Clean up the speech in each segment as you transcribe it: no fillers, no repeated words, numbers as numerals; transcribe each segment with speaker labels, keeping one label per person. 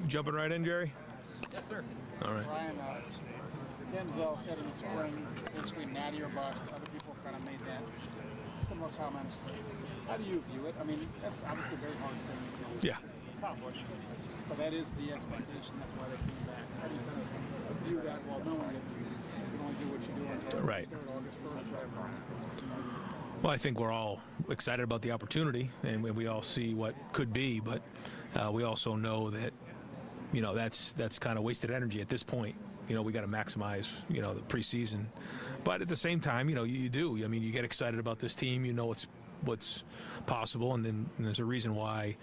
Speaker 1: Jumping right in, Jerry?
Speaker 2: Yes, sir.
Speaker 1: All right.
Speaker 3: Ryan, Denzel said in the spring, basically natty or bust. Other people kind of made that similar comments. How do you view it? I mean, that's obviously a very hard thing to accomplish, but that is the expectation. That's why they came back. How do you kind of view that while knowing that you can only do what you do until August 1st, whatever?
Speaker 1: Well, I think we're all excited about the opportunity, and we all see what could be, but we also know that, you know, that's kind of wasted energy at this point. You know, we got to maximize, you know, the preseason. But at the same time, you know, you do. I mean, you get excited about this team. You know what's possible, and there's a reason why,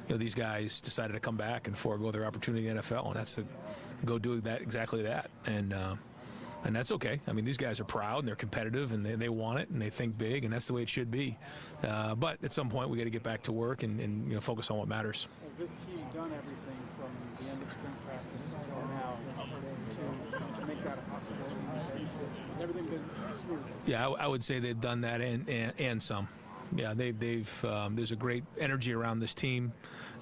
Speaker 1: you know, these guys decided to come back and forego their opportunity in the NFL, and that's to go do exactly that. And that's okay. I mean, these guys are proud and they're competitive and they want it and they think big, and that's the way it should be. But at some point, we got to get back to work and you know, focus on what matters.
Speaker 3: Has this team done everything from the end of spring practice until now to make that a possibility? Has everything been smooth?
Speaker 1: Yeah, I would say they've done that and some. Yeah, they've there's a great energy around this team.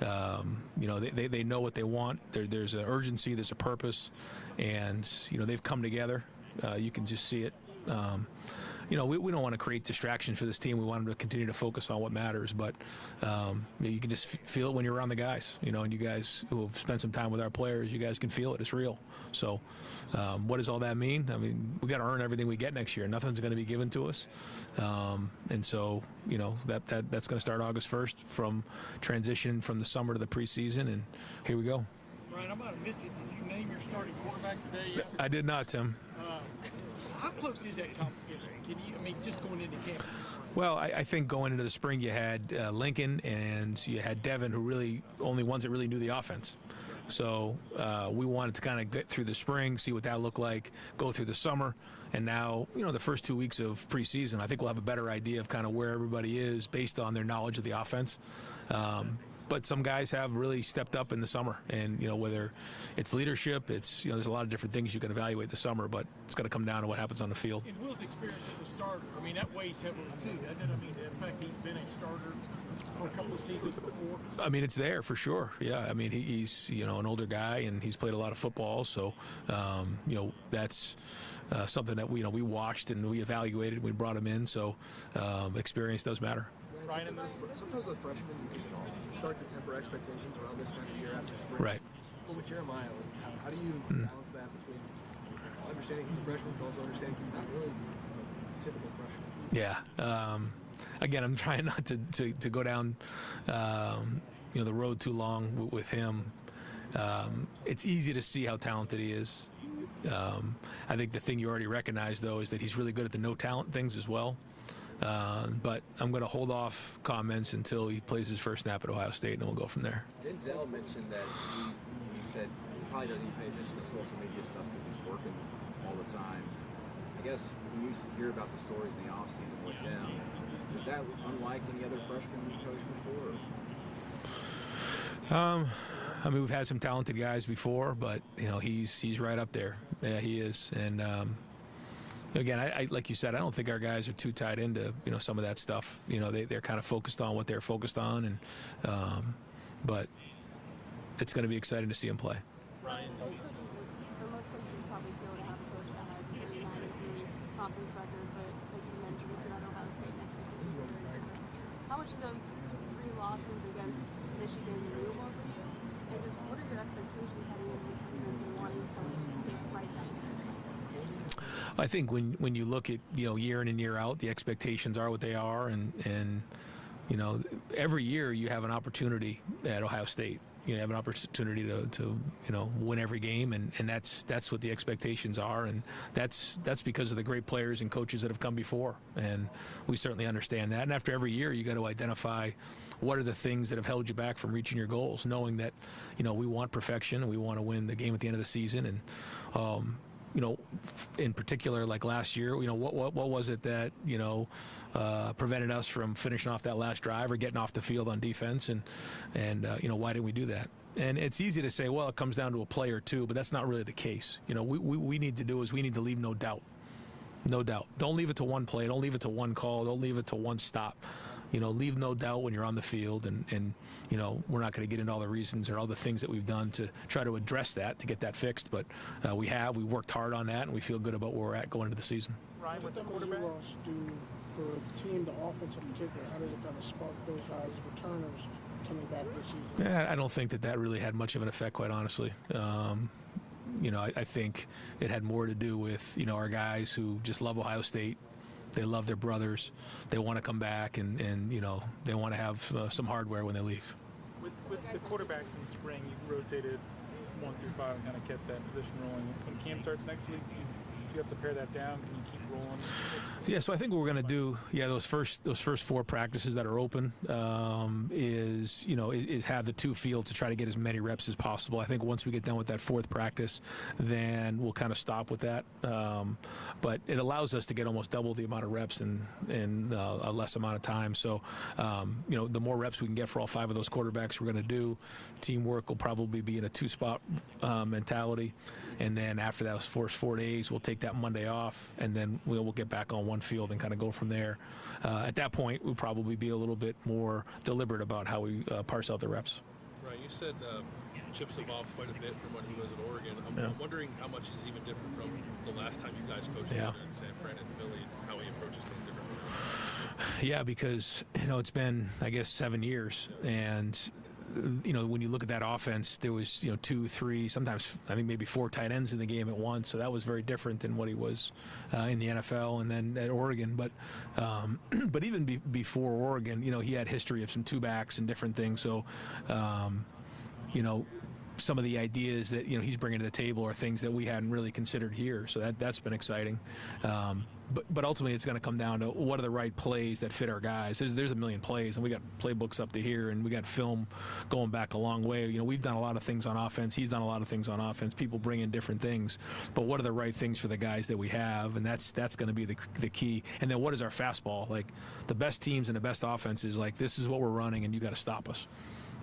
Speaker 1: You know, they know what they want. There's an urgency, there's a purpose, and you know, they've come together. You can just see it. You know, we don't want to create distractions for this team. We want them to continue to focus on what matters. But you can just feel it when you're around the guys. You know, and you guys who have spent some time with our players, you guys can feel it. It's real. So, what does all that mean? I mean, we got to earn everything we get next year. Nothing's going to be given to us. And so, you know, that's going to start August 1st from transition from the summer to the preseason, and here we go.
Speaker 2: Ryan, I might have missed it. Did you name your starting quarterback today yet?
Speaker 1: I did not, Tim.
Speaker 2: How close is that competition? Can you, I mean, just going into camp?
Speaker 1: Well, I think going into the spring you had Lincoln and you had Devin, who really only ones that really knew the offense. So we wanted to kind of get through the spring, see what that looked like, go through the summer, and now, you know, the first 2 weeks of preseason, I think we'll have a better idea of kind of where everybody is based on their knowledge of the offense. But some guys have really stepped up in the summer, and you know, whether it's leadership, it's, you know, there's a lot of different things you can evaluate the summer, but it's got to come down to what happens on the field.
Speaker 2: In Will's experience as a starter, I mean, that weighs heavily too, doesn't it? I mean, in fact, he's been a starter for a couple of seasons before.
Speaker 1: I mean, it's there for sure. Yeah, I mean, he's, you know, an older guy and he's played a lot of football, so you know, that's something that we, you know, we watched and we evaluated. We brought him in, so experience does matter.
Speaker 4: Ryan, sometimes as freshmen you can start to temper expectations around this time of year after spring.
Speaker 1: Right.
Speaker 4: But with Jeremiah, how do you balance that between understanding he's a freshman, but also understanding he's not really a typical freshman?
Speaker 1: Yeah. Again, I'm trying not to go down you know, the road too long with him. It's easy to see how talented he is. I think the thing you already recognize, though, is that he's really good at the no talent things as well. But I'm going to hold off comments until he plays his first snap at Ohio State, and we'll go from there.
Speaker 5: Denzel mentioned that he said he probably doesn't even pay attention to social media stuff because he's working all the time. I guess when you hear about the stories in the offseason with them, is that unlike any other freshman you've coached before?
Speaker 1: I mean, we've had some talented guys before, but you know, he's right up there. Yeah, he is, and again, I like you said, I don't think our guys are too tied into, you know, some of that stuff. You know, they're kind of focused on what they're focused on, and but it's going to be exciting to see him play.
Speaker 2: Ryan.
Speaker 6: For most coaches, you probably feel to have a coach that has a 39-3 conference record, but like you mentioned, with that Ohio State expectations are very different. How much of those 3 losses against Michigan mean more for you? And just what are your expectations heading into this season and wanting to get right down there?
Speaker 1: I think when you look at, you know, year in and year out, the expectations are what they are, and you know, every year you have an opportunity at Ohio State. You have an opportunity to you know, win every game, and that's what the expectations are, and that's because of the great players and coaches that have come before, and we certainly understand that. And after every year, you got to identify what are the things that have held you back from reaching your goals, knowing that, you know, we want perfection and we want to win the game at the end of the season. And you know, in particular, like last year, you know, what was it that, you know, prevented us from finishing off that last drive or getting off the field on defense, and you know, why didn't we do that? And it's easy to say, well, it comes down to a play or two, but that's not really the case. You know, we need to do is we need to leave no doubt. No doubt. Don't leave it to one play. Don't leave it to one call. Don't leave it to one stop. leave no doubt when you're on the field, and we're not going to get into all the reasons or all the things that we've done to try to address that, to get that fixed, but we worked hard on that, and we feel good about where we're at going into the season.
Speaker 2: Ryan, with the
Speaker 3: What does
Speaker 2: quarterback.
Speaker 3: Ross do for the team, the offense in particular? How does it kind of spark those guys, returners, coming back this season?
Speaker 1: I don't think that really had much of an effect, quite honestly. I think it had more to do with, our guys who just love Ohio State. They love their brothers. They want to come back, and they want to have some hardware when they leave.
Speaker 7: With the quarterbacks in the spring, you rotated 1 through 5 and kind of kept that position rolling. When camp starts next week, do you have to pare that down? Can you keep rolling?
Speaker 1: Yeah, so I think what we're going to do, those first 4 practices that are open, is have the 2 fields to try to get as many reps as possible. I think once we get done with that 4th practice, then we'll kind of stop with that. But it allows us to get almost double the amount of reps in a less amount of time. So, the more reps we can get for all 5 of those quarterbacks, we're going to do. Teamwork will probably be in a 2-spot mentality. And then after those first 4 days, we'll take that Monday off, and then we'll get back on one field and kind of go from there. At that point, we'll probably be a little bit more deliberate about how we parse out the reps.
Speaker 8: Right, you said Chip's evolved quite a bit from when he was at Oregon. I'm wondering how much is even different from the last time you guys coached together in San Fran and Philly, how he approaches things differently.
Speaker 1: Yeah, because it's been, I guess, 7 years, and when you look at that offense, there was 2, 3, sometimes I think maybe 4 tight ends in the game at once. So that was very different than what he was in the NFL and then at Oregon. But even before Oregon, he had history of some 2-backs and different things. So some of the ideas that he's bringing to the table are things that we hadn't really considered here. So that's been exciting. But ultimately, it's going to come down to what are the right plays that fit our guys. There's a million plays, and we got playbooks up to here, and we got film going back a long way. We've done a lot of things on offense. He's done a lot of things on offense. People bring in different things, but what are the right things for the guys that we have? And that's going to be the key. And then what is our fastball? Like the best teams and the best offenses, like this is what we're running, and you got to stop us.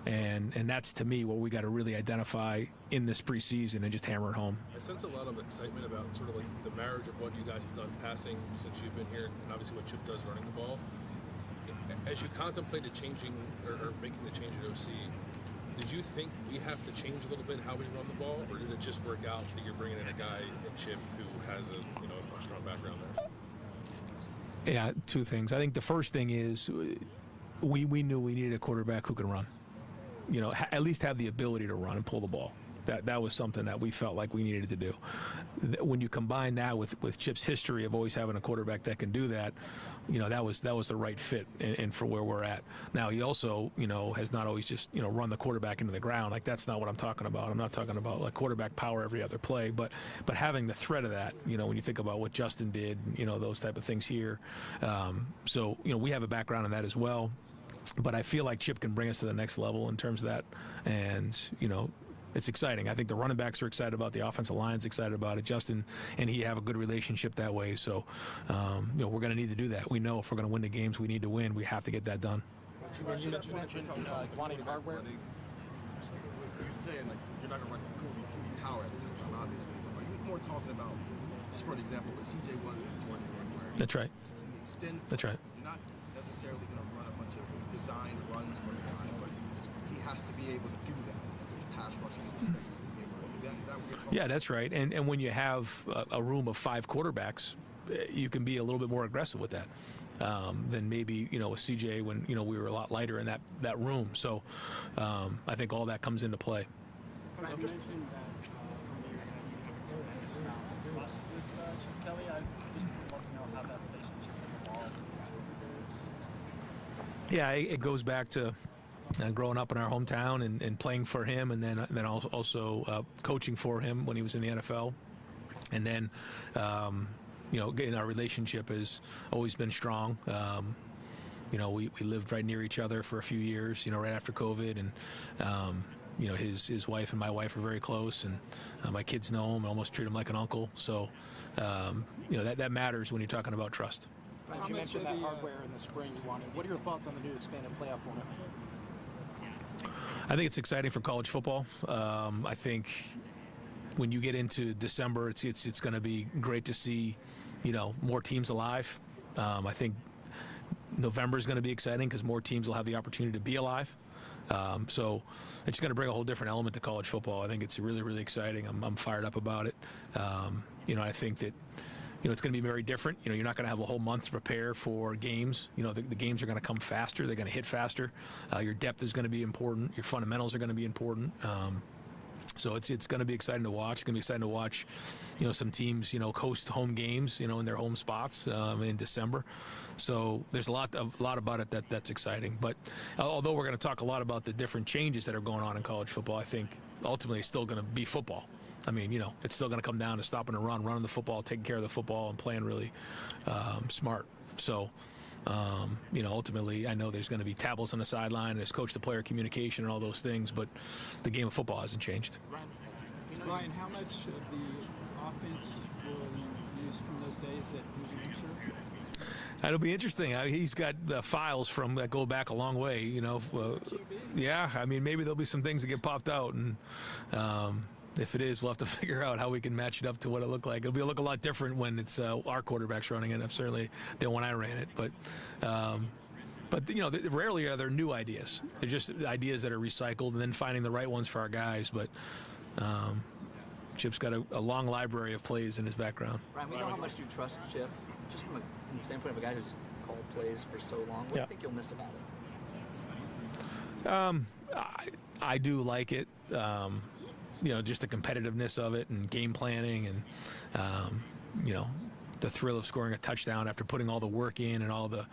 Speaker 1: And that's, to me, what we got to really identify in this preseason and just hammer it home.
Speaker 8: I sense a lot of excitement about sort of like the marriage of what you guys have done passing since you've been here, and obviously what Chip does running the ball. As you contemplated changing or making the change at OC, did you think we have to change a little bit how we run the ball, or did it just work out that you're bringing in a guy in Chip who has a strong background there?
Speaker 1: Yeah, 2 things. I think the first thing is we knew we needed a quarterback who could run. At least have the ability to run and pull the ball. That was something that we felt like we needed to do. When you combine that with Chip's history of always having a quarterback that can do that, that was the right fit and for where we're at. Now he also has not always just run the quarterback into the ground. Like that's not what I'm talking about. I'm not talking about like quarterback power every other play, but having the threat of that. When you think about what Justin did, those type of things here. So we have a background in that as well. But I feel like Chip can bring us to the next level in terms of that. And, it's exciting. I think the running backs are excited about it. The offensive line's excited about it. Justin and he have a good relationship that way. So, we're going to need to do that. We know if we're going to win the games we need to win, we have to get that done.
Speaker 3: You mentioned wanting hardware.
Speaker 9: You're saying like you're not going to run QB power at the same time, obviously. But are you more talking about, just for an example, what CJ was in Georgia, where
Speaker 1: That's right.
Speaker 9: he extend
Speaker 1: That's right.
Speaker 9: You're not necessarily going to run a bunch of designed runs for the guy, but he has to be able to do that. If there's pass rushing in the space, to be able to do that. Is that what you're talking
Speaker 1: Yeah, that's right. And when you have a room of 5 quarterbacks, you can be a little bit more aggressive with that than maybe with CJ when we were a lot lighter in that room. So I think all that comes into play.
Speaker 3: You mentioned that Chip Kelly. I just want to know how that relationship has evolved.
Speaker 1: Yeah, it goes back to growing up in our hometown and playing for him, and then also coaching for him when he was in the NFL, and then getting our relationship has always been strong. We lived right near each other for a few years, right after COVID, and his wife and my wife are very close, and my kids know him. I almost treat him like an uncle. So that matters when you're talking about trust.
Speaker 3: You mentioned that hardware in the spring you wanted. What are your thoughts on the new expanded playoff format?
Speaker 1: I think it's exciting for college football. I think when you get into December, it's going to be great to see, more teams alive. I think November is going to be exciting because more teams will have the opportunity to be alive. So it's going to bring a whole different element to college football. I think it's really, really exciting. I'm fired up about it. I think that, it's going to be very different. You're not going to have a whole month to prepare for games. The games are going to come faster. They're going to hit faster. Your depth is going to be important. Your fundamentals are going to be important. So it's going to be exciting to watch. It's going to be exciting to watch, some teams, host home games, in their home spots in December. So there's a lot about it that's exciting. But although we're going to talk a lot about the different changes that are going on in college football, I think ultimately it's still going to be football. I mean, it's still going to come down to stopping the run, running the football, taking care of the football, and playing really smart. So, ultimately, I know there's going to be tablets on the sideline, there's coach-to-player communication and all those things, but the game of football hasn't changed.
Speaker 2: Ryan, how much of the offense will you use from those days at New Hampshire?
Speaker 1: It'll be interesting. He's got files that go back a long way. Yeah. I mean, maybe there'll be some things that get popped out, and if it is, we'll have to figure out how we can match it up to what it looked like. It'll look a lot different when it's our quarterbacks running it. Certainly than when I ran it, but rarely are there new ideas. They're just ideas that are recycled and then finding the right ones for our guys. But Chip's got a long library of plays in his background.
Speaker 10: Ryan, we know how much you trust Chip. Just from the standpoint of a guy who's called plays for so long, what do you think you'll miss about it?
Speaker 1: I do like it. Just the competitiveness of it and game planning and, the thrill of scoring a touchdown after putting all the work in and all the,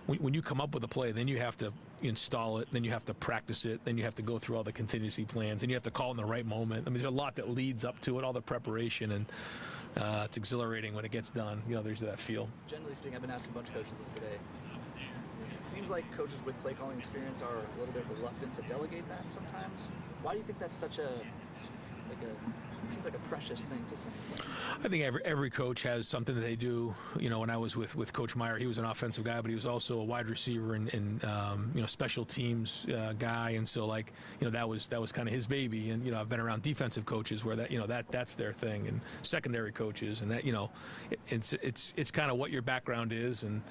Speaker 1: when you come up with a play, then you have to install it, then you have to practice it, then you have to go through all the contingency plans, and you have to call it in the right moment. I mean, there's a lot that leads up to it, all the preparation, and it's exhilarating when it gets done. There's that feel.
Speaker 10: Generally speaking, I've been asking a bunch of coaches this today. It seems like coaches with play calling experience are a little bit reluctant to delegate that sometimes. Why do you think that's such it seems like a precious thing to say?
Speaker 1: I think every coach has something that they do. When I was with Coach Meyer, he was an offensive guy, but he was also a wide receiver and special teams guy, and so that was kind of his baby. And I've been around defensive coaches where that's their thing, and secondary coaches, and that it's kind of what your background is, and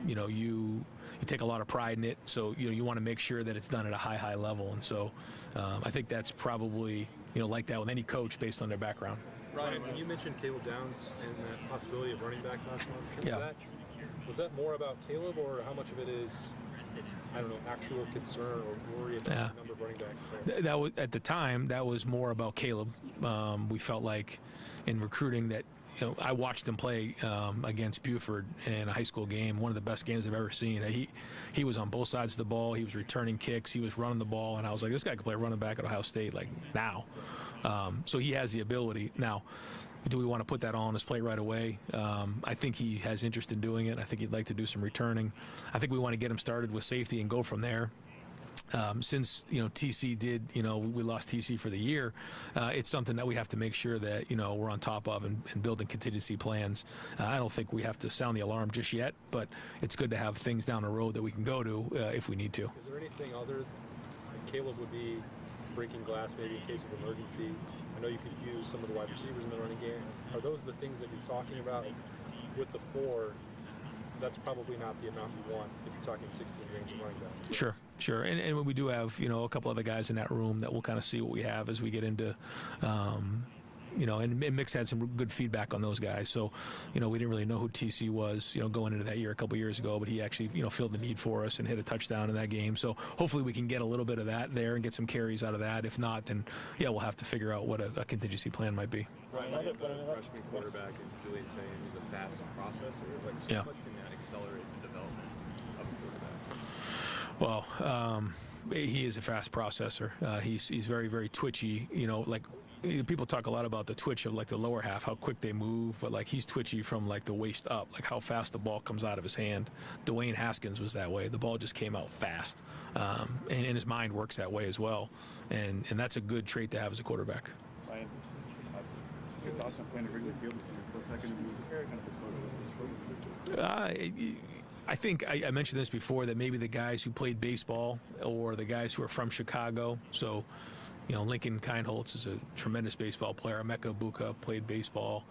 Speaker 1: you take a lot of pride in it. So you want to make sure that it's done at a high level, and so I think that's probably like that with any coach based on their background.
Speaker 11: Ryan, you mentioned Caleb Downs and that possibility of running back last month. Was that more about Caleb, or how much of it is, actual concern or worry about the number of running backs?
Speaker 1: That was, at the time, that was more about Caleb. We felt like in recruiting that, I watched him play against Buford in a high school game, one of the best games I've ever seen. He was on both sides of the ball. He was returning kicks. He was running the ball. And I was like, this guy could play running back at Ohio State now. So he has the ability. Now, do we want to put that all on his plate right away? I think he has interest in doing it. I think he'd like to do some returning. I think we want to get him started with safety and go from there. Since TC did, we lost TC for the year, it's something that we have to make sure that we're on top of and building contingency plans. I don't think we have to sound the alarm just yet, but it's good to have things down the road that we can go to if we need to.
Speaker 11: Is there anything other? Caleb would be breaking glass maybe in case of emergency. I know you could use some of the wide receivers in the running game. Are those the things that you're talking about with the 4? That's probably not the amount you want if you're talking 16 range of running back.
Speaker 1: Sure. And we do have, a couple other guys in that room that we'll kind of see what we have as we get into, and Mix had some good feedback on those guys. So, we didn't really know who TC was, going into that year a couple years ago, but he actually, filled the need for us and hit a touchdown in that game. So hopefully we can get a little bit of that there and get some carries out of that. If not, then, we'll have to figure out what a contingency plan might be.
Speaker 11: Right. Another freshman quarterback and Julian saying he's a fast processor. How much can that accelerate the development of a quarterback?
Speaker 1: Well, he is a fast processor. He's very, very twitchy. People talk a lot about the twitch of the lower half, how quick they move, but he's twitchy from the waist up, how fast the ball comes out of his hand. Dwayne Haskins was that way. The ball just came out fast, and his mind works that way as well, and that's a good trait to have as a quarterback.
Speaker 12: Ryan, your thoughts on playing a Wrigley Field this year? What's that going to do with the kind of exposure?
Speaker 1: I think I mentioned this before, that maybe the guys who played baseball or the guys who are from Chicago, so Lincoln Kindholtz is a tremendous baseball player. Emeka Buka played baseball.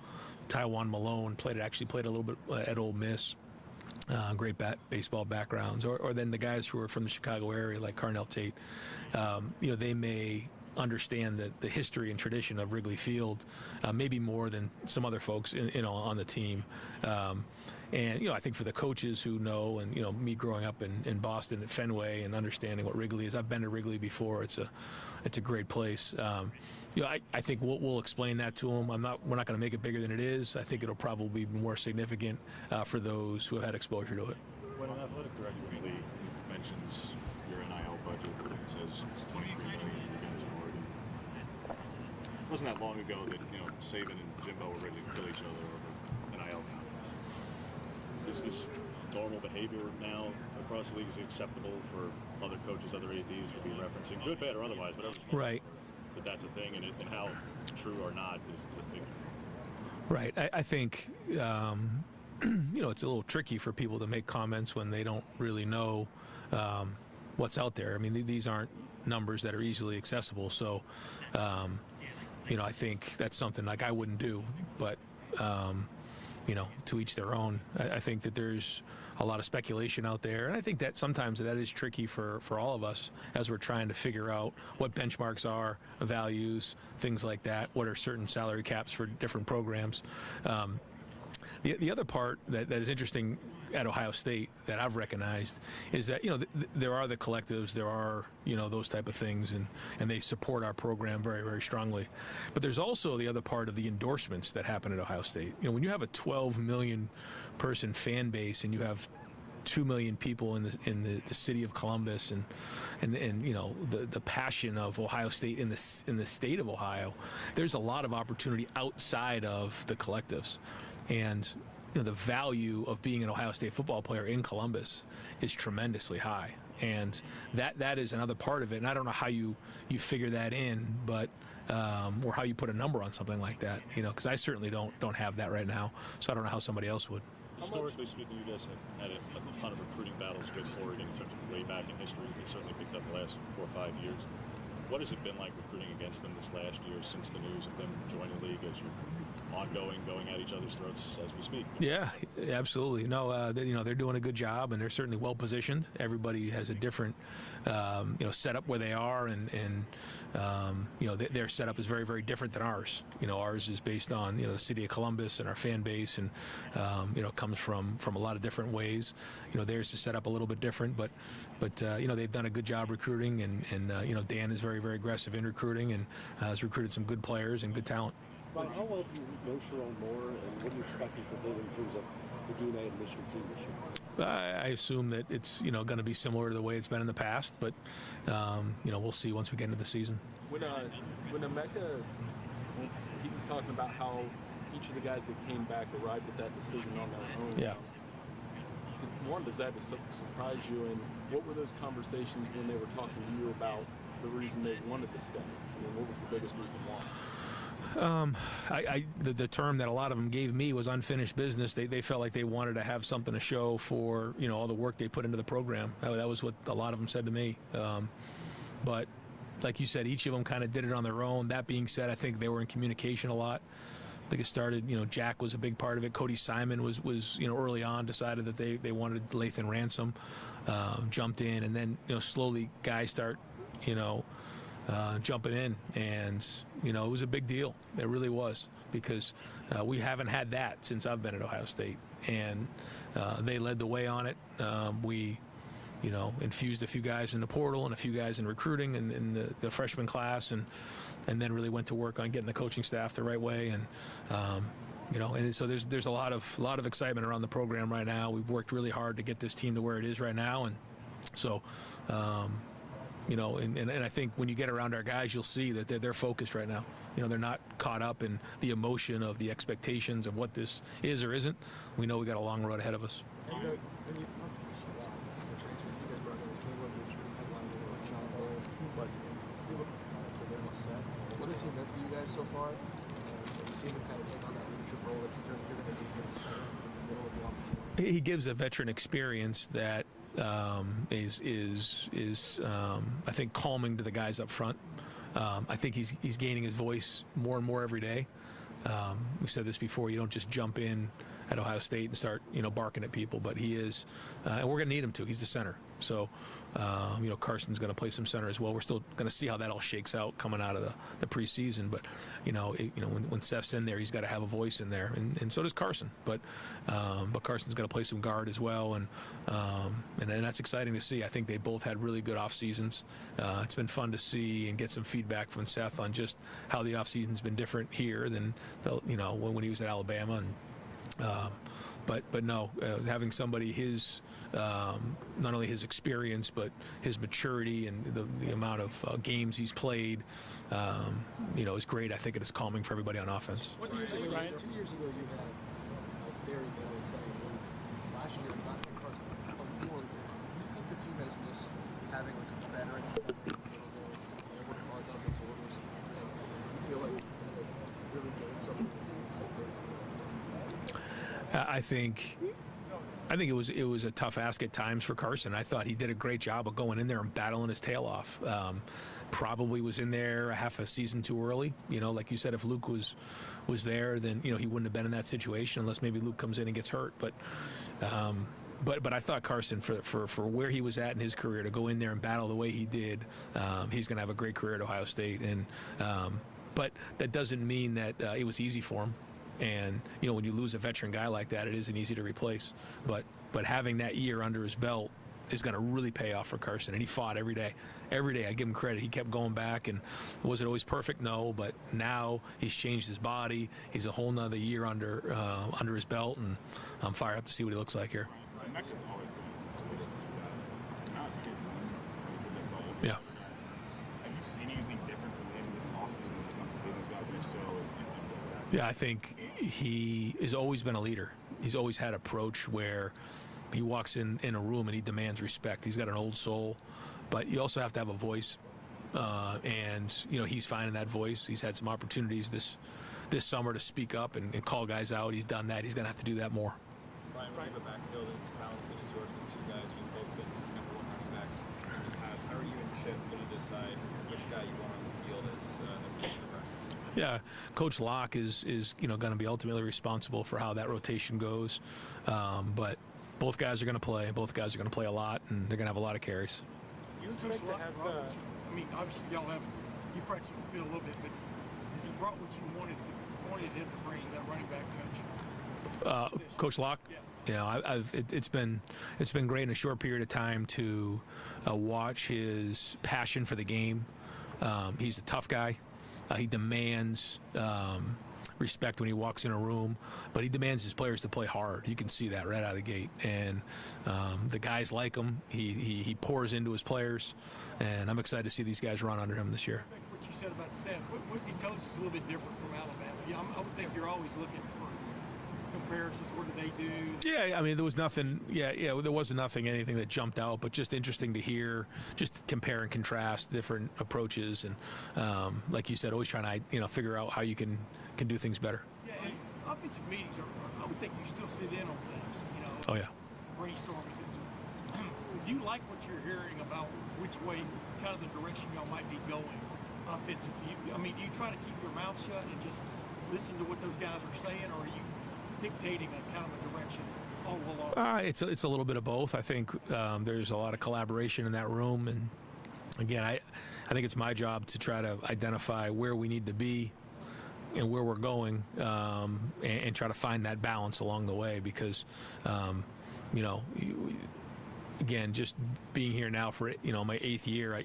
Speaker 1: Taiwan Malone played a little bit at Ole Miss. great baseball backgrounds, or then the guys who are from the Chicago area, like Carnell Tate, they may understand the history and tradition of Wrigley Field, maybe more than some other folks on the team. And I think for the coaches who know, and me growing up in Boston at Fenway and understanding what Wrigley is, I've been to Wrigley before. It's a great place. I think we'll explain that to them. We're not going to make it bigger than it is. I think it'll probably be more significant for those who have had exposure to it.
Speaker 13: When an athletic director in the league mentions your NIL budget and says it's $23 million, you guys are already. It wasn't that long ago that Saban and Jimbo were ready to kill each other over NIL comments. Is this normal behavior now across the league? Is it acceptable for other coaches, other ADs to be referencing, good, bad, or otherwise, whatever?
Speaker 1: Right.
Speaker 13: But that's a thing, and how true or not is the thing.
Speaker 1: Right. I think it's a little tricky for people to make comments when they don't really know what's out there. I mean, these aren't numbers that are easily accessible. So, I think that's something like I wouldn't do. But to each their own. I think that there's a lot of speculation out there, and I think that sometimes that is tricky for all of us as we're trying to figure out what benchmarks are, values, things like that. What are certain salary caps for different programs? The other part that is interesting at Ohio State that I've recognized is that there are the collectives, there are those type of things, and they support our program very, very strongly. But there's also the other part of the endorsements that happen at Ohio State. When you have a 12 million person fan base and you have 2 million people in the city of Columbus and the passion of Ohio State in the state of Ohio, there's a lot of opportunity outside of the collectives. And the value of being an Ohio State football player in Columbus is tremendously high, and that is another part of it. And I don't know how you figure that in, but or how you put a number on something like that, because I certainly don't have that right now, so I don't know how somebody else would.
Speaker 13: Historically speaking, you guys have had a ton of recruiting battles go forward in terms of way back in history. They certainly picked up the last 4 or 5 years. What has it been like recruiting against them this last year since the news of them joining the league, as you're going at each other's throats as we speak? Yeah, absolutely. No, they're doing a good job, and they're certainly well positioned. Everybody has a different, setup where they are, and their setup is very, very different than ours. Ours is based on the city of Columbus and our fan base, and comes from a lot of different ways. Theirs is set up a little bit different, but they've done a good job recruiting, and Dan is very, very aggressive in recruiting, and has recruited some good players and good talent.
Speaker 11: Ron, how well do you know Sharon Moore, and what are you expecting from him in terms of the DNA of the Michigan team this year?
Speaker 1: I assume that it's going to be similar to the way it's been in the past, but we'll see once we get into the season.
Speaker 11: When Emeka, he was talking about how each of the guys that came back arrived at that decision on their own.
Speaker 1: Yeah.
Speaker 11: One, does that surprise you, and what were those conversations when they were talking to you about the reason they wanted to stay? I mean, what was the biggest reason why?
Speaker 1: The term that a lot of them gave me was unfinished business. They felt like they wanted to have something to show for all the work they put into the program. That was what a lot of them said to me. But like you said, each of them kind of did it on their own. That being said, I think they were in communication a lot. I think it started, Jack was a big part of it. Cody Simon was early on decided that they wanted Lathan Ransom, jumped in, and then slowly guys start jumping in, and it was a big deal. It really was, because we haven't had that since I've been at Ohio State, and they led the way on it. We infused a few guys in the portal and a few guys in recruiting and in the freshman class, and then really went to work on getting the coaching staff the right way, and and so there's a lot of excitement around the program right now. We've worked really hard to get this team to where it is right now, and so and I think when you get around our guys, you'll see that they're focused right now. They're not caught up in the emotion of the expectations of what this is or isn't. We know we got a long road ahead of us.
Speaker 4: What has he meant for you guys so far? And have you seen him kind of take on that leadership role that you're going to be in the center, in the middle of the office?
Speaker 1: He gives a veteran experience that is I think calming to the guys up front. I think he's gaining his voice more and more every day. we said this before, you don't just jump in at Ohio State and start, barking at people, but he is, and we're going to need him to. He's the center. So, Carson's going to play some center as well. We're still going to see how that all shakes out coming out of the preseason. But, when Seth's in there, he's got to have a voice in there, and so does Carson. But Carson's going to play some guard as well, and that's exciting to see. I think they both had really good off seasons. It's been fun to see and get some feedback from Seth on just how the off season's been different here than when he was at Alabama. And but no, having somebody his not only his experience but his maturity and the amount of games he's played, is great. I think it is calming for everybody on offense.
Speaker 4: What do you think, Ryan? 2 years ago, you had a very good second team. Last year, not Carson, but more. Do you think that you guys miss having like a veteran center in the middle there to be able to guard up its orders? And you feel like you really gained something in the second?
Speaker 1: I think it was a tough ask at times for Carson. I thought he did a great job of going in there and battling his tail off. Probably was in there a half a season too early. Like you said, if Luke was there, then he wouldn't have been in that situation unless maybe Luke comes in and gets hurt. But I thought Carson, for where he was at in his career, to go in there and battle the way he did, he's going to have a great career at Ohio State. And but that doesn't mean that it was easy for him. And when you lose a veteran guy like that, it isn't easy to replace. But having that year under his belt is going to really pay off for Carson. And he fought every day. Every day, I give him credit. He kept going back. And was it always perfect? No. But now he's changed his body. He's a whole nother year under his belt, and I'm fired up to see what he looks like here. Yeah.
Speaker 12: Have you seen anything different from him this offseason when it comes to being those guys that show?
Speaker 1: Yeah, I think he has always been a leader. He's always had an approach where he walks in a room and he demands respect. He's got an old soul, but you also have to have a voice. And he's finding that voice. He's had some opportunities this summer to speak up and call guys out. He's done that. He's going to have to do that more.
Speaker 11: Ryan, when you have a backfield as talented as yours with two guys who've both been number one running backs in the past, how are you and Chip going to decide which guy you want on the field as the season progresses?
Speaker 1: Yeah, Coach Locke is going to be ultimately responsible for how that rotation goes. But both guys are going to play. Both guys are going to play a lot, and they're going to have a lot of carries.
Speaker 2: You expect to have obviously y'all have you practiced on the field a little bit, but has he brought what you wanted him to bring, that running back coach?
Speaker 1: Coach Locke. Yeah. It's been great in a short period of time to watch his passion for the game. He's a tough guy. He demands respect when he walks in a room, but he demands his players to play hard. You can see that right out of the gate. And the guys like him. He pours into his players, and I'm excited to see these guys run under him this year.
Speaker 2: What you said about Seth, what does he tell us is a little bit different from Alabama? I would think you're always looking for comparisons. What do they do?
Speaker 1: Yeah, I mean, there was nothing. Yeah, there wasn't anything that jumped out, but just interesting to hear, just compare and contrast different approaches, and like you said, always trying to figure out how you can do things better.
Speaker 2: Yeah, and offensive meetings I would think you still sit in on things.
Speaker 1: Oh yeah.
Speaker 2: Brainstorming. Do you like what you're hearing about which way, kind of the direction y'all might be going offensively? Do you try to keep your mouth shut and just listen to what those guys are saying, or are you dictating a kind of a direction all along?
Speaker 1: It's a little bit of both. I think there's a lot of collaboration in that room, and again, I think it's my job to try to identify where we need to be and where we're going, and try to find that balance along the way, because again, just being here now for my 8th year, I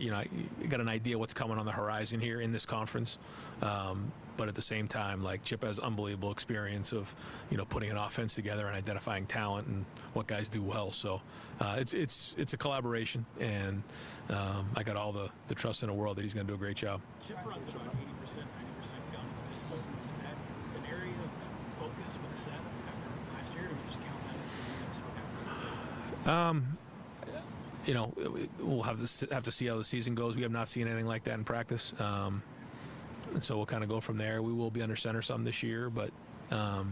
Speaker 1: got an idea what's coming on the horizon here in this conference. But at the same time, like, Chip has unbelievable experience of putting an offense together and identifying talent and what guys do well. So it's a collaboration, and I got all the trust in the world that he's going to do a great job.
Speaker 2: Chip runs about 80%, 90% gun pistol. Is that an area of focus with Seth after last year, or we just count that?
Speaker 1: We'll have to see how the season goes. We have not seen anything like that in practice. And so we'll kind of go from there. We will be under center some this year, but I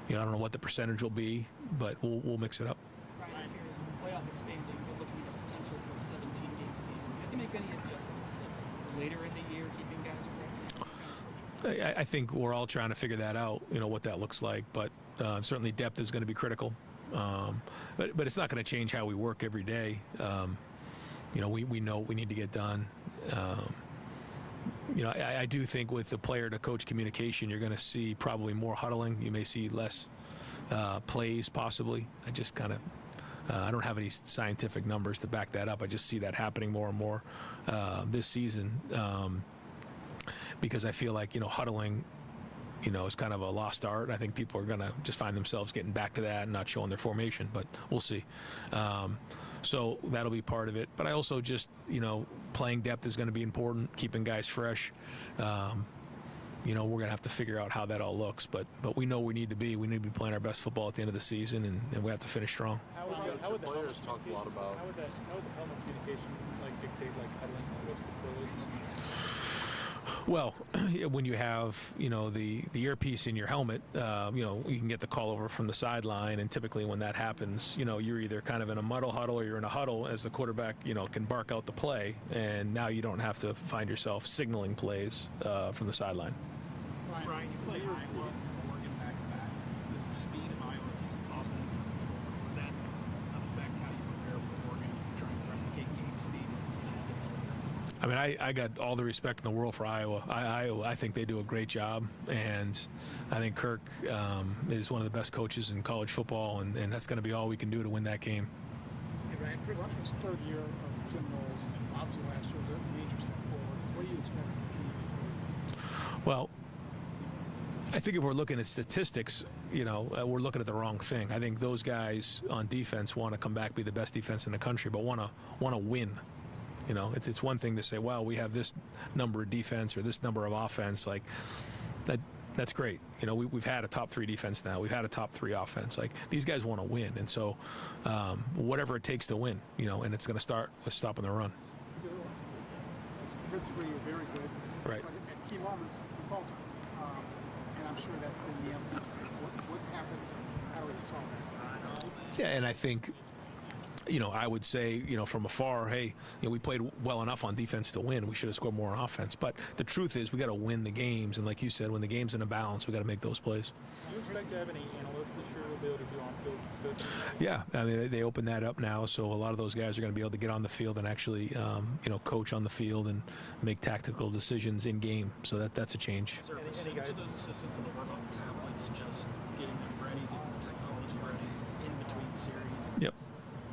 Speaker 1: don't know what the percentage will be, but we'll mix it up.
Speaker 14: Ryan, here is with the playoff expanding, you're looking at the potential for a 17-game season. Do you have to make any adjustments later in the year, keeping guys fresh?
Speaker 1: I think we're all trying to figure that out, what that looks like. But certainly depth is going to be critical. But it's not going to change how we work every day. We know what we need to get done. I do think with the player to coach communication, you're going to see probably more huddling. You may see less plays possibly. I just kind of I don't have any scientific numbers to back that up. I just see that happening more and more this season because I feel like huddling is kind of a lost art. I think people are going to just find themselves getting back to that and not showing their formation, but we'll see. So that'll be part of it. But I also just, playing depth is going to be important, keeping guys fresh. We're going to have to figure out how that all looks. But we know we need to be playing our best football at the end of the season, and we have to finish strong.
Speaker 11: How would the players talk a lot about? How would the helmet communication dictate huddling? What's the correlation?
Speaker 1: Well, when you have, the earpiece in your helmet, you can get the call over from the sideline. And typically when that happens, you're either kind of in a muddle huddle or you're in a huddle as the quarterback, can bark out the play. And now you don't have to find yourself signaling plays from the sideline.
Speaker 14: Ryan, you played Iowa and Oregon back-to-back. Does the speed of Iowa's offense, does that affect how you prepare for Oregon, trying to replicate game speed with Saturdays?
Speaker 1: I mean, I got all the respect in the world for Iowa. I think they do a great job, and I think Kirk is one of the best coaches in college football, and that's going to be all we can do to win that game.
Speaker 3: Hey, Ryan, Chris, this third year of Jim Knowles, obviously last year was a major step forward. What do you expect?
Speaker 1: Well, I think if we're looking at statistics, we're looking at the wrong thing. I think those guys on defense want to come back, be the best defense in the country, but want to win. It's one thing to say, well, we have this number of defense or this number of offense. Like that's great. We've had a top 3 defense now. We've had a top 3 offense. Like these guys want to win, and so whatever it takes to win, and it's going to start with stopping the run.
Speaker 3: Defensively, you're very good.
Speaker 1: Right.
Speaker 3: But at key moments, you falter. And I'm sure that's been the emphasis. What happened? How do we solve it?
Speaker 1: Yeah, and I think, I would say, from afar, hey, we played well enough on defense to win. We should have scored more on offense. But the truth is, we got to win the games. And like you said, when the game's in a balance, we got to make those plays.
Speaker 7: Do you expect to have any analysts this year who'll be able to do on-field coaching?
Speaker 1: Yeah, I mean, they opened that up now, so a lot of those guys are going to be able to get on the field and actually, coach on the field and make tactical decisions in game. So that's a change.
Speaker 14: Is there a percentage of those assistants that work on tablets, just getting them ready, getting the technology ready in between series?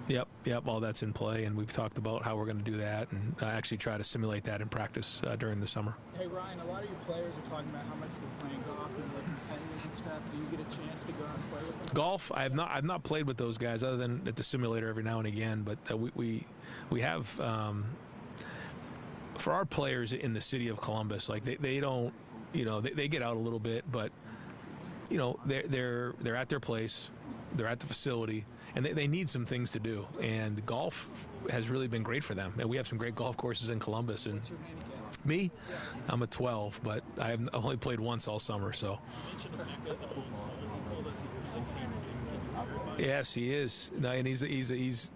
Speaker 1: Yep. All that's in play, and we've talked about how we're going to do that and actually try to simulate that in practice during the summer.
Speaker 14: Hey, Ryan, a lot of your players are talking about how much they're playing golf and they're competitive and stuff. Do you get a chance to go out and play with them?
Speaker 1: Golf, I've not played with those guys other than at the simulator every now and again, but we have for our players in the city of Columbus, like they don't, they get out a little bit, but they're at their place, they're at the facility, and they need some things to do. And golf has really been great for them. And we have some great golf courses in Columbus. And
Speaker 14: what's your handicap?
Speaker 1: me, I'm a 12, but I've only played once all summer. So.
Speaker 14: You mentioned Emeka's old son. He told us he's a 6-handed. Can you verify?
Speaker 1: Yes, he is. No, and he's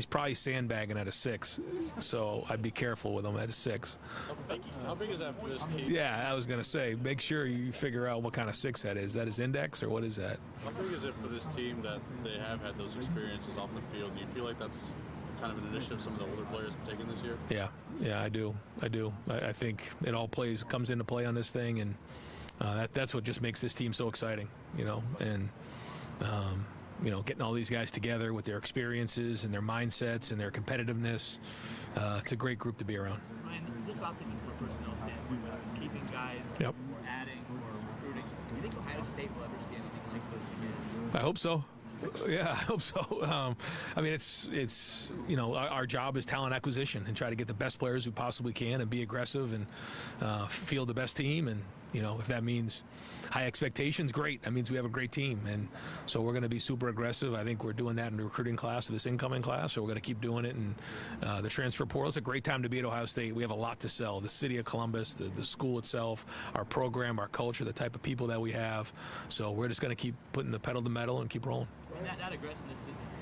Speaker 1: probably sandbagging at a 6. So I'd be careful with him at a 6.
Speaker 11: How big is that for this team?
Speaker 1: Yeah, I was going to say, make sure you figure out what kind of 6 that is. Is that his index or what is that?
Speaker 11: How big is it for this team that they have had those experiences off the field? Do you feel like that's kind of an initiative some of the older players have taken this year?
Speaker 1: Yeah, I do. I think it all comes into play on this thing, and that's what just makes this team so exciting, and getting all these guys together with their experiences and their mindsets and their competitiveness. It's a great group to be around.
Speaker 14: Ryan, this offseason from a personnel standpoint, whether it's keeping guys
Speaker 1: Yep.
Speaker 14: or adding or recruiting, do you think Ohio State will ever see anything like this again?
Speaker 1: I hope so. Yeah, I hope so. I mean, it's our job is talent acquisition and try to get the best players we possibly can and be aggressive and field the best team. And if that means high expectations, great. That means we have a great team, and so we're going to be super aggressive. I think we're doing that in the recruiting class of this incoming class, so we're going to keep doing it. And the transfer portal, it's a great time to be at Ohio State. We have a lot to sell. The city of Columbus, the school itself, our program, our culture, the type of people that we have. So we're just going to keep putting the pedal to the metal and keep rolling.
Speaker 14: And that aggressiveness,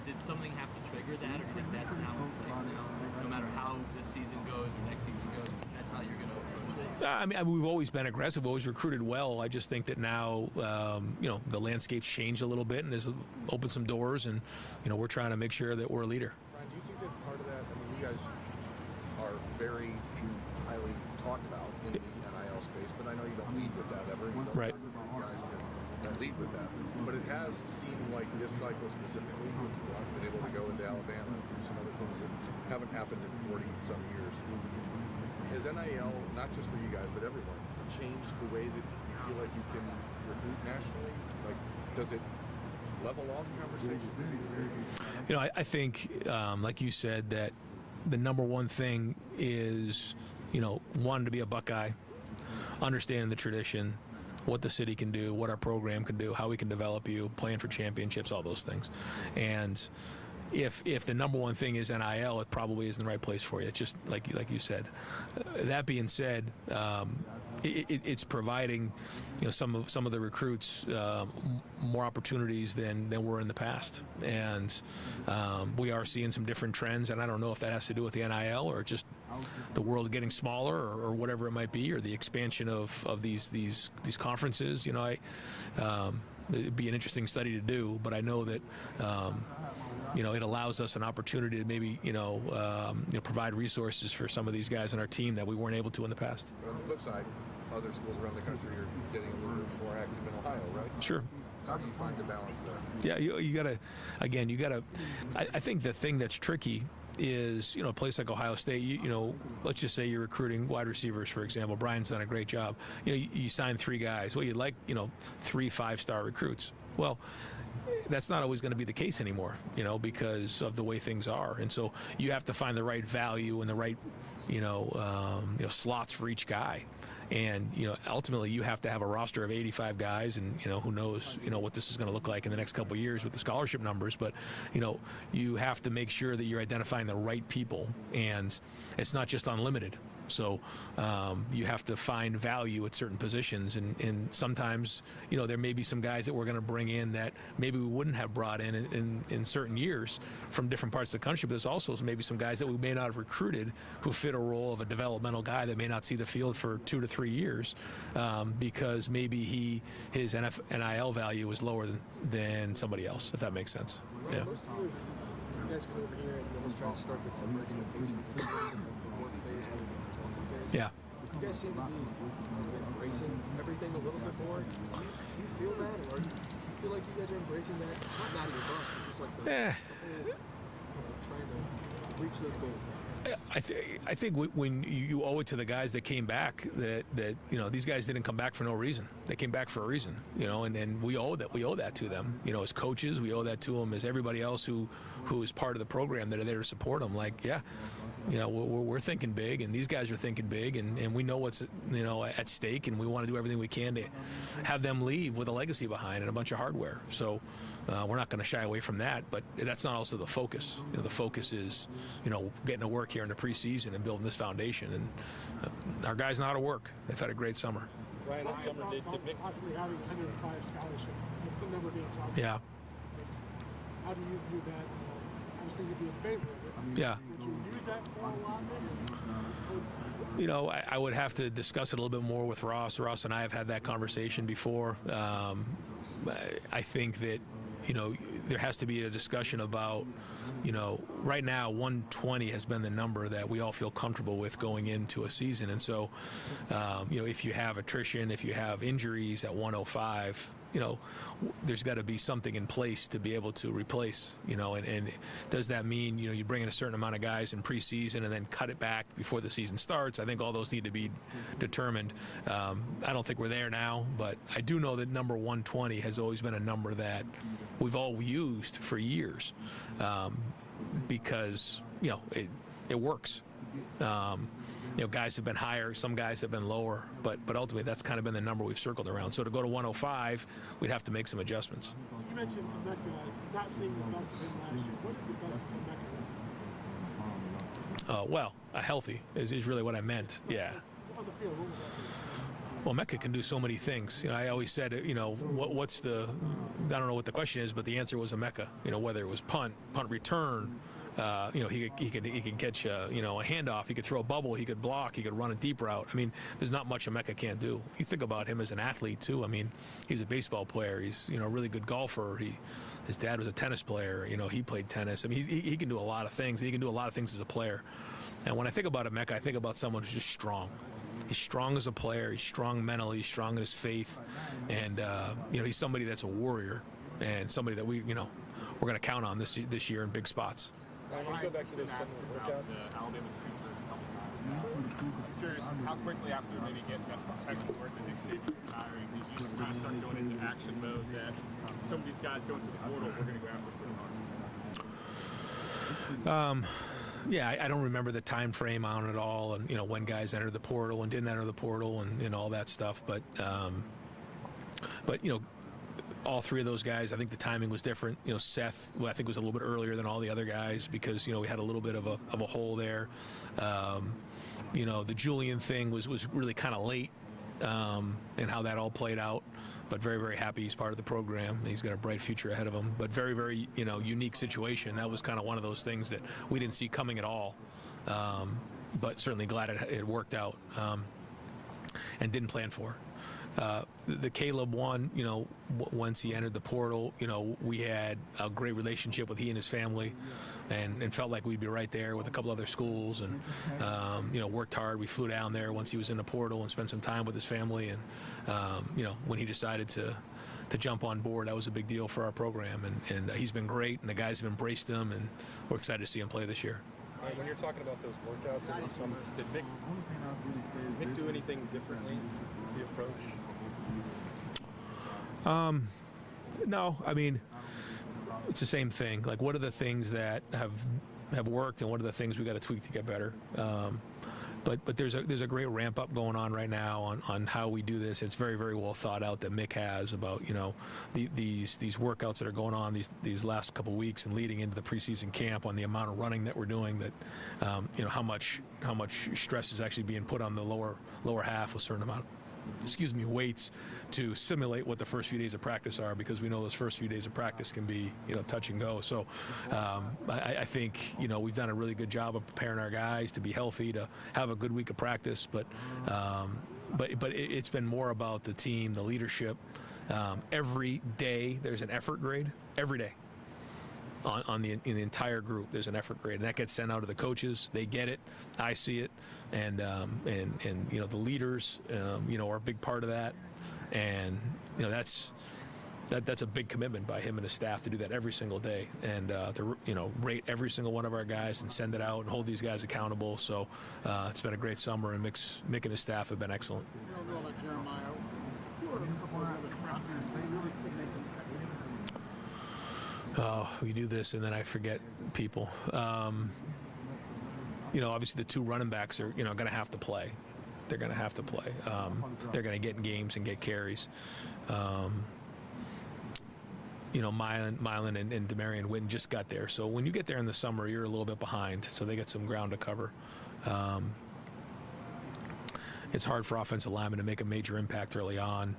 Speaker 14: did something have to trigger that, or do you think that's now in place now? No matter how this season goes or next season goes, that's how you're going to approach it?
Speaker 1: I mean, we've always been aggressive, always recruited well. I just think that now, the landscape's changed a little bit and has opened some doors, and we're trying to make sure that we're a leader.
Speaker 9: Ryan, do you think that part of that? I mean, you guys are very highly talked about in the NIL space, but I know you don't lead with that ever. You don't
Speaker 1: Right.
Speaker 9: guys that lead with that. But it has seemed like this cycle specifically, you've been able to go into Alabama and do some other things that haven't happened in 40-some years. Has NIL, not just for you guys, but everyone, changed the way that you feel like you can recruit nationally? Like, does it level off conversations?
Speaker 1: I think, like you said, that the number one thing is, wanting to be a Buckeye, understanding the tradition, what the city can do, what our program can do, how we can develop you, playing for championships, all those things. And if the number one thing is NIL, it probably isn't the right place for you. It's just like you said. That being said, it's providing some of the recruits more opportunities than were in the past, and we are seeing some different trends. And I don't know if that has to do with the NIL or just the world getting smaller or whatever it might be, or the expansion of these conferences. It'd be an interesting study to do, but I know that it allows us an opportunity to maybe provide resources for some of these guys on our team that we weren't able to in the past.
Speaker 9: But on the flip side, other schools around the country are getting a little bit more active in Ohio, right?
Speaker 1: Sure.
Speaker 9: How do you find the balance there?
Speaker 1: Yeah, you gotta. I think the thing that's tricky is, a place like Ohio State, let's just say you're recruiting wide receivers, for example. Brian's done a great job. You sign 3 guys. Well, you'd like, 3 5-star recruits. Well, that's not always going to be the case anymore, because of the way things are. And so you have to find the right value and the right, slots for each guy. And, ultimately you have to have a roster of 85 guys, and, who knows, what this is going to look like in the next couple of years with the scholarship numbers. But, you have to make sure that you're identifying the right people, and it's not just unlimited. So you have to find value at certain positions, and sometimes there may be some guys that we're going to bring in that maybe we wouldn't have brought in certain years from different parts of the country. But there's also maybe some guys that we may not have recruited who fit a role of a developmental guy that may not see the field for 2 to 3 years because maybe his NIL value is lower than somebody else, if that makes sense. Yeah.
Speaker 4: Most years, you guys come over here and you almost try to start the summer expectations of the work phase, talking phase.
Speaker 1: Yeah.
Speaker 4: You guys seem to be embracing everything a little bit more. Do you feel that, or do you feel like you guys are embracing that? Not your butt, just like the whole, trying to reach those goals.
Speaker 1: I think when you owe it to the guys that came back, that these guys didn't come back for no reason. They came back for a reason, and we owe that to them. As coaches, we owe that to them as everybody else who is part of the program that are there to support them. Like, we're thinking big, and these guys are thinking big, and we know what's at stake, and we want to do everything we can to have them leave with a legacy behind and a bunch of hardware. So we're not going to shy away from that, but that's not also the focus. The focus is getting to work here in the preseason and building this foundation, and our guys know how to work. They've had a great summer.
Speaker 11: Ryan, on summer days typically.
Speaker 15: Possibly having 105 scholarship. It's the number being talked about.
Speaker 1: Yeah.
Speaker 15: How do you view that? Obviously, you'd be in favor of it.
Speaker 1: Yeah.
Speaker 15: Would you use that for a lot?
Speaker 1: I would have to discuss it a little bit more with Ross. Ross and I have had that conversation before. I think that, there has to be a discussion about, right now 120 has been the number that we all feel comfortable with going into a season. And so, if you have attrition, if you have injuries at 105, there's got to be something in place to be able to replace, and does that mean, you bring in a certain amount of guys in preseason and then cut it back before the season starts? I think all those need to be determined. I don't think we're there now, but I do know that number 120 has always been a number that we've all used for years because, it works. Guys have been higher, some guys have been lower, but ultimately that's kind of been the number we've circled around. So to go to 105, we'd have to make some adjustments.
Speaker 15: You mentioned Mecca not seeing the best of him last year. What is the best of Mecca?
Speaker 1: Well, healthy is really what I meant. Yeah.
Speaker 15: On the field, what was that?
Speaker 1: Well, Mecca can do so many things. I always said, what's the, I don't know what the question is, but the answer was a Mecca. Whether it was punt return, he could catch a handoff. He could throw a bubble. He could block. He could run a deep route. I mean, there's not much Emeka can't do. You think about him as an athlete too. I mean, he's a baseball player. He's a really good golfer. His dad was a tennis player. He played tennis. I mean, he can do a lot of things. He can do a lot of things as a player. And when I think about Emeka, I think about someone who's just strong. He's strong as a player. He's strong mentally. He's strong in his faith. And he's somebody that's a warrior and somebody that we're going to count on this year in big spots.
Speaker 11: Can you go back to those summer workouts?
Speaker 12: Alabama transfers a couple times. I'm curious how quickly after maybe getting that text word that Nick Saban's retiring, did you just kind of start going into action mode that some of these guys go into the portal, we're going to go after pretty hard?
Speaker 1: Yeah, I don't remember the time frame on it all, and when guys entered the portal and didn't enter the portal, and all that stuff. But all three of those guys, I think the timing was different. Seth, I think, was a little bit earlier than all the other guys because we had a little bit of a hole there. The Julian thing was really kind of late, and how that all played out. But very, very happy he's part of the program. He's got a bright future ahead of him. But very, very unique situation. That was kind of one of those things that we didn't see coming at all. But certainly glad it worked out and didn't plan for. The Caleb one, once he entered the portal, we had a great relationship with he and his family, and felt like we'd be right there with a couple other schools, and worked hard. We flew down there once he was in the portal and spent some time with his family, and when he decided to jump on board, that was a big deal for our program, and he's been great, and the guys have embraced him, and we're excited to see him play this year.
Speaker 11: When you're talking about those workouts, did Mick do anything differently in the approach?
Speaker 1: No, I mean, it's the same thing. Like, what are the things that have worked, and what are the things we got to tweak to get better? But there's a great ramp up going on right now on how we do this. It's very, very well thought out that Mick has about these workouts that are going on these last couple weeks and leading into the preseason camp, on the amount of running that we're doing, that how much stress is actually being put on the lower half with a certain amount of weights to simulate what the first few days of practice are, because we know those first few days of practice can be touch and go. So I think we've done a really good job of preparing our guys to be healthy, to have a good week of practice, but it's been more about the team, the leadership. Every day there's an effort grade. Every day in the entire group there's an effort grade, and that gets sent out to the coaches. They get it, I see it, and the leaders are a big part of that, and that's a big commitment by him and his staff to do that every single day, and to rate every single one of our guys and send it out and hold these guys accountable. So it's been a great summer, and Mick and his staff have been excellent.
Speaker 3: We don't know about Jeremiah. Who are a couple of other freshmen they really could make an impact?
Speaker 1: Oh, we do this and then I forget people. Obviously the two running backs are going to have to play. They're going to have to play. They're going to get in games and get carries. Milan and Demarion Witten just got there. So when you get there in the summer, you're a little bit behind. So they get some ground to cover. It's hard for offensive linemen to make a major impact early on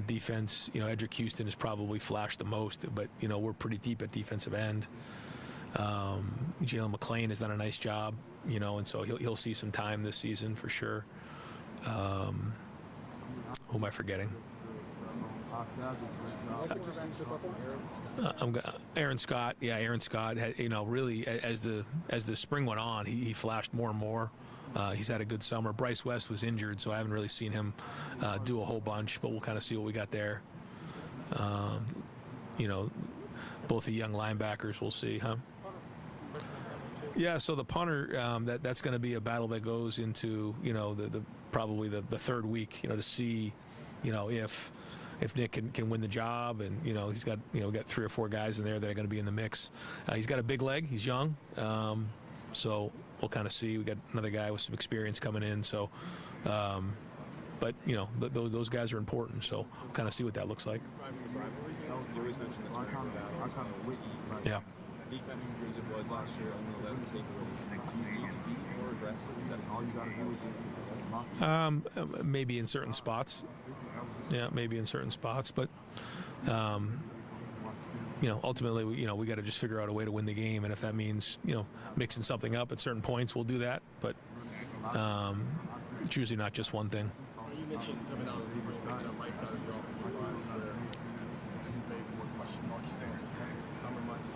Speaker 1: defense. Edric Houston has probably flashed the most, but we're pretty deep at defensive end. Jalen McClain has done a nice job, and so he'll see some time this season for sure. Who am I forgetting? Aaron Scott. Yeah, Aaron Scott had, really as the spring went on, he flashed more and more. He's had a good summer. Bryce West was injured, so I haven't really seen him do a whole bunch, but we'll kind of see what we got there. Both the young linebackers, we'll see, huh? Yeah, so the punter, that's going to be a battle that goes into, probably the third week, to see, if Nick can win the job, and he's got got 3 or 4 guys in there that are going to be in the mix. He's got a big leg. He's young, so we'll kind of see. We got another guy with some experience coming in. So, but those guys are important. So we'll kind of see what that looks like.
Speaker 12: You always mentioned the turnover battle.
Speaker 1: Yeah.
Speaker 12: Defense as it was last year, only 11 takeaways. Do you need to be more aggressive? Is that all you got to do?
Speaker 1: Maybe in certain spots. Yeah, maybe in certain spots, but ultimately, we got to just figure out a way to win the game, and if that means, mixing something up at certain points, we'll do that. But it's usually not just one thing.
Speaker 4: You mentioned coming out of the spring, making that right side of the offensive line is where there's maybe more question marks there in the summer months.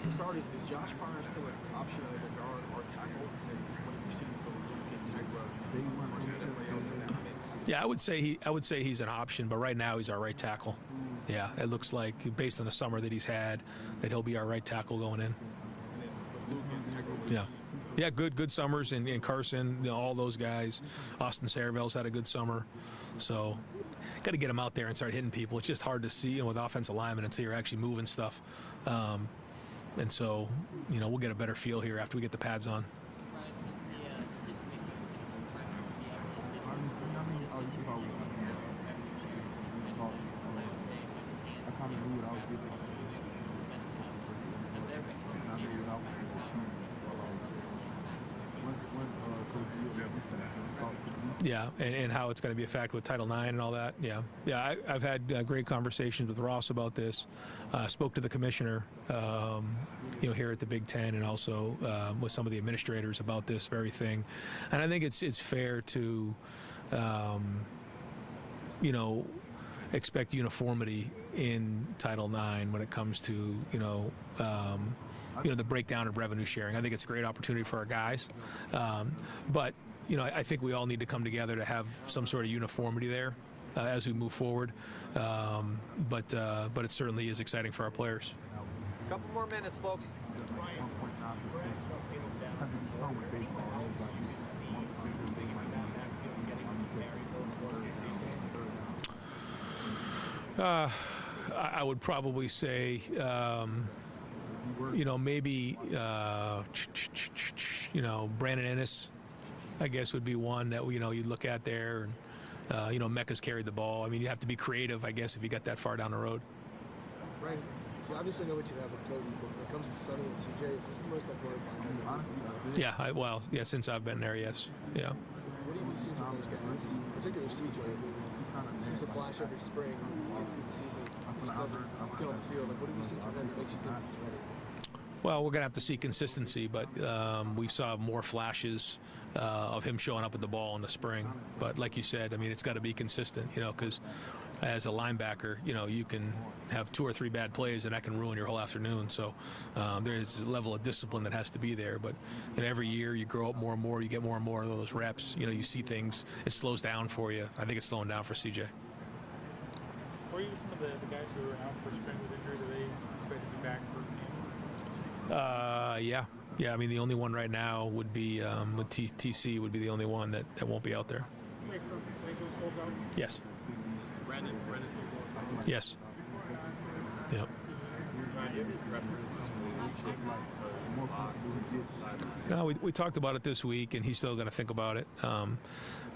Speaker 4: For starters, is Josh Bynes still an option at the guard or tackle? And what have you seen from Luke and Tegra versus everybody else in that mix?
Speaker 1: Yeah, I would say he's an option, but right now he's our right tackle. Yeah, it looks like based on the summer that he's had, that he'll be our right tackle going in.
Speaker 4: And then with Luke and Tegra,
Speaker 1: Yeah. Yeah, good summers, and Carson, all those guys. Austin Saravell's had a good summer. So got to get him out there and start hitting people. It's just hard to see with offensive linemen until you're actually moving stuff. And so, we'll get a better feel here after we get the pads on. Yeah, and how it's going to be affected with Title IX and all that. Yeah. I've had great conversations with Ross about this. Spoke to the commissioner, here at the Big Ten, and also with some of the administrators about this very thing. And I think it's fair to, expect uniformity in Title IX when it comes to, the breakdown of revenue sharing. I think it's a great opportunity for our guys, but. I think we all need to come together to have some sort of uniformity there as we move forward. But it certainly is exciting for our players.
Speaker 16: A couple more minutes, folks.
Speaker 1: I would probably say, maybe, Brandon Ennis, I guess, would be one that you look at there, and Mecca's carried the ball. I mean, you have to be creative, I guess, if you got that far down the road.
Speaker 4: Right. You obviously know what you have with Cody, but when it comes to Sonny and CJ, is this the most athletic line?
Speaker 1: Yeah, since I've been there, yes. Yeah.
Speaker 4: What do you see from those guys, particularly CJ, who seems to flash every spring through the season, just doesn't get on the field? Like, what have you seen from him that makes you think he's ready?
Speaker 1: Well, we're going to have to see consistency, but we saw more flashes of him showing up with the ball in the spring. But like you said, I mean, it's got to be consistent, because as a linebacker, you can have 2 or 3 bad plays and that can ruin your whole afternoon. So there's a level of discipline that has to be there. But every year you grow up more and more, you get more and more of those reps. You see things, it slows down for you. I think it's slowing down for CJ.
Speaker 7: What are some of the guys who are out for spring with injury? Do they expect to be back for camp?
Speaker 1: Yeah. I mean, the only one right now would be with TC would be the only one that won't be out there. Yes. Yes. Yep. No, we talked about it this week, and he's still going to think about it.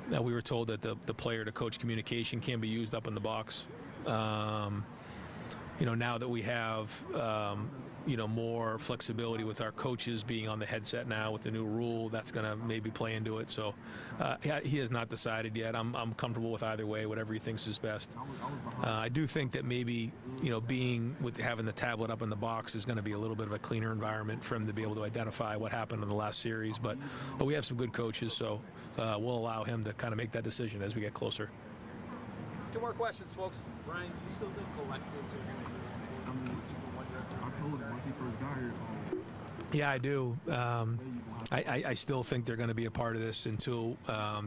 Speaker 1: We were told that the player-to-coach communication can be used up in the box. Now that we have more flexibility with our coaches being on the headset now with the new rule, that's going to maybe play into it. So he has not decided yet. I'm comfortable with either way, whatever he thinks is best. I do think that maybe, being with having the tablet up in the box is going to be a little bit of a cleaner environment for him to be able to identify what happened in the last series. But we have some good coaches, so we'll allow him to kind of make that decision as we get closer.
Speaker 16: 2 more questions, folks.
Speaker 12: Ryan, you still think collectives are going to be
Speaker 1: Yeah, I do. I still think they're going to be a part of this until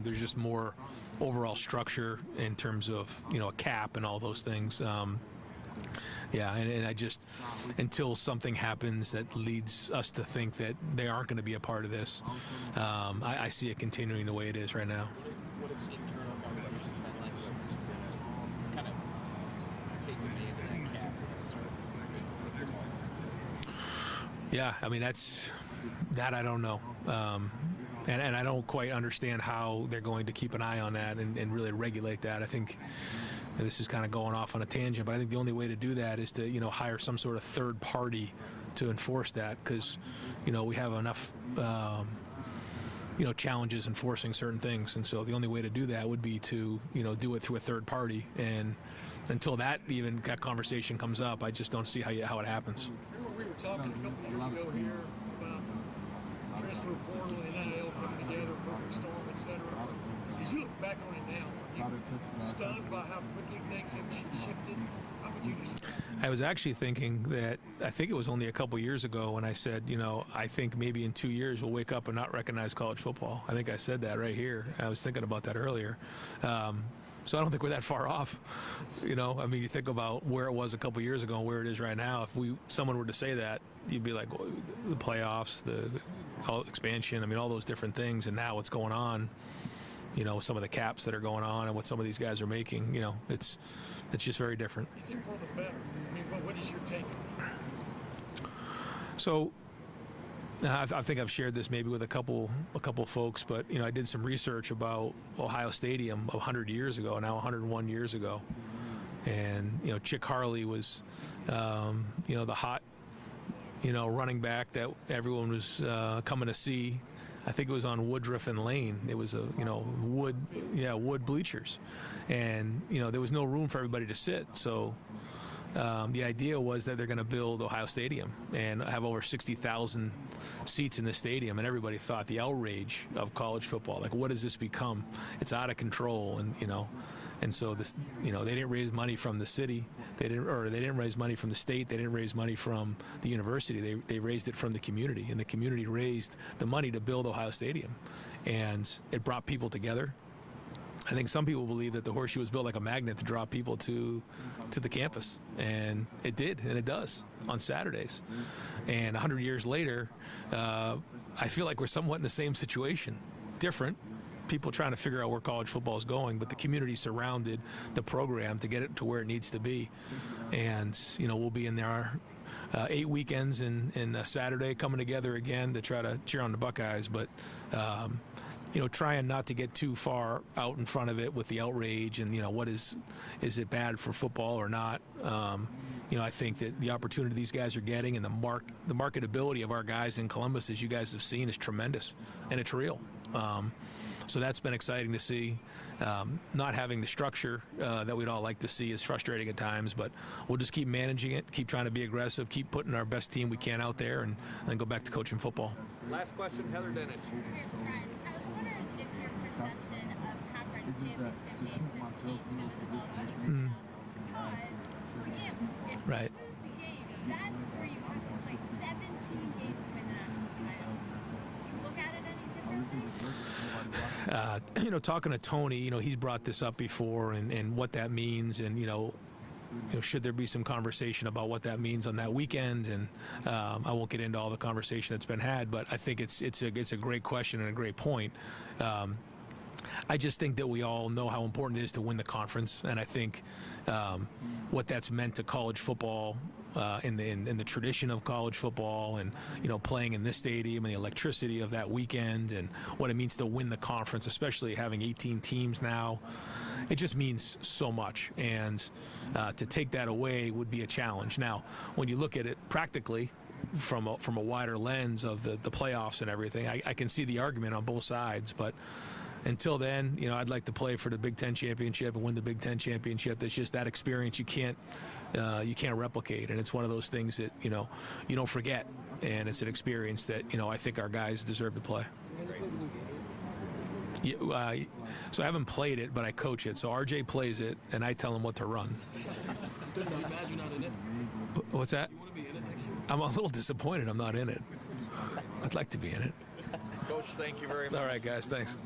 Speaker 1: there's just more overall structure in terms of a cap and all those things. And I just, until something happens that leads us to think that they aren't going to be a part of this, I see it continuing the way it is right now.
Speaker 12: What have internal conversations been like with kind of taking maybe that cap
Speaker 1: Yeah, I mean, that I don't know. And I don't quite understand how they're going to keep an eye on that and really regulate that. I think this is kind of going off on a tangent, but I think the only way to do that is to, hire some sort of third party to enforce that, because, we have enough, challenges and forcing certain things. And so the only way to do that would be to, do it through a third party. And until that conversation comes up, I just don't see how it happens.
Speaker 2: Remember we were talking a couple years ago here about transfer portal and NIL coming together, perfect storm, etc. As you look back on it now, are you stunned by how quickly things have shifted? How would you describe it?
Speaker 1: I was actually thinking that, I think it was only a couple years ago when I said, I think maybe in 2 years we'll wake up and not recognize college football. I think I said that right here. I was thinking about that earlier. So I don't think we're that far off. You think about where it was a couple years ago and where it is right now. If someone were to say that, you'd be like, well, the playoffs, the expansion, all those different things, and now what's going on, some of the caps that are going on and what some of these guys are making, it's just very different.
Speaker 2: Is it for the better? What is your take on it?
Speaker 1: So I think I've shared this maybe with a couple folks, but I did some research about Ohio Stadium 100 years ago, now 101 years ago, and Chick Harley was the hot running back that everyone was coming to see. I think it was on Woodruff and Lane. It was wood bleachers, and there was no room for everybody to sit. So the idea was that they're going to build Ohio Stadium and have over 60,000 seats in the stadium, and everybody thought the outrage of college football, like, what has this become? It's out of control, and so this, they didn't raise money from the city, they didn't raise money from the state, they didn't raise money from the university, they raised it from the community, and the community raised the money to build Ohio Stadium, and it brought people together. I think some people believe that the Horseshoe was built like a magnet to draw people to the campus, and it did, and it does on Saturdays. And 100 years later, I feel like we're somewhat in the same situation, different. People trying to figure out where college football is going, but the community surrounded the program to get it to where it needs to be. And we'll be in there 8 weekends and a Saturday coming together again to try to cheer on the Buckeyes, but trying not to get too far out in front of it with the outrage and what is it bad for football or not. I think that the opportunity these guys are getting and the marketability of our guys in Columbus, as you guys have seen, is tremendous, and it's real. So that's been exciting to see. Not having the structure that we'd all like to see is frustrating at times, but we'll just keep managing it, keep trying to be aggressive, keep putting our best team we can out there, and then go back to coaching football.
Speaker 16: Last question, Heather Dennis.
Speaker 6: I was wondering if your perception of conference championship games has changed in the development because it's a gamble. If you
Speaker 1: Right.
Speaker 6: lose the game, that's where you have to play 17 games to win the national title. Do you look at it any differently?
Speaker 1: Talking to Tony, he's brought this up before and what that means, and should there be some conversation about what that means on that weekend, and I won't get into all the conversation that's been had, but I think it's a great question and a great point. I just think that we all know how important it is to win the conference, and I think what that's meant to college football in the tradition of college football, and playing in this stadium and the electricity of that weekend, and what it means to win the conference, especially having 18 teams now. It just means so much, and to take that away would be a challenge. Now, when you look at it practically from a wider lens of the playoffs and everything, I can see the argument on both sides, but until then, I'd like to play for the Big Ten championship and win the Big Ten championship. That's just that experience you can't replicate, and it's one of those things that you don't forget, and it's an experience that I think our guys deserve to play. Yeah, so I haven't played it, but I coach it. So RJ plays it, and I tell him what to run.
Speaker 4: Imagine not in it.
Speaker 1: What's that?
Speaker 4: You want to be in it next year?
Speaker 1: I'm a little disappointed I'm not in it. I'd like to be in it.
Speaker 16: Coach, thank you very much.
Speaker 1: All right, guys, thanks.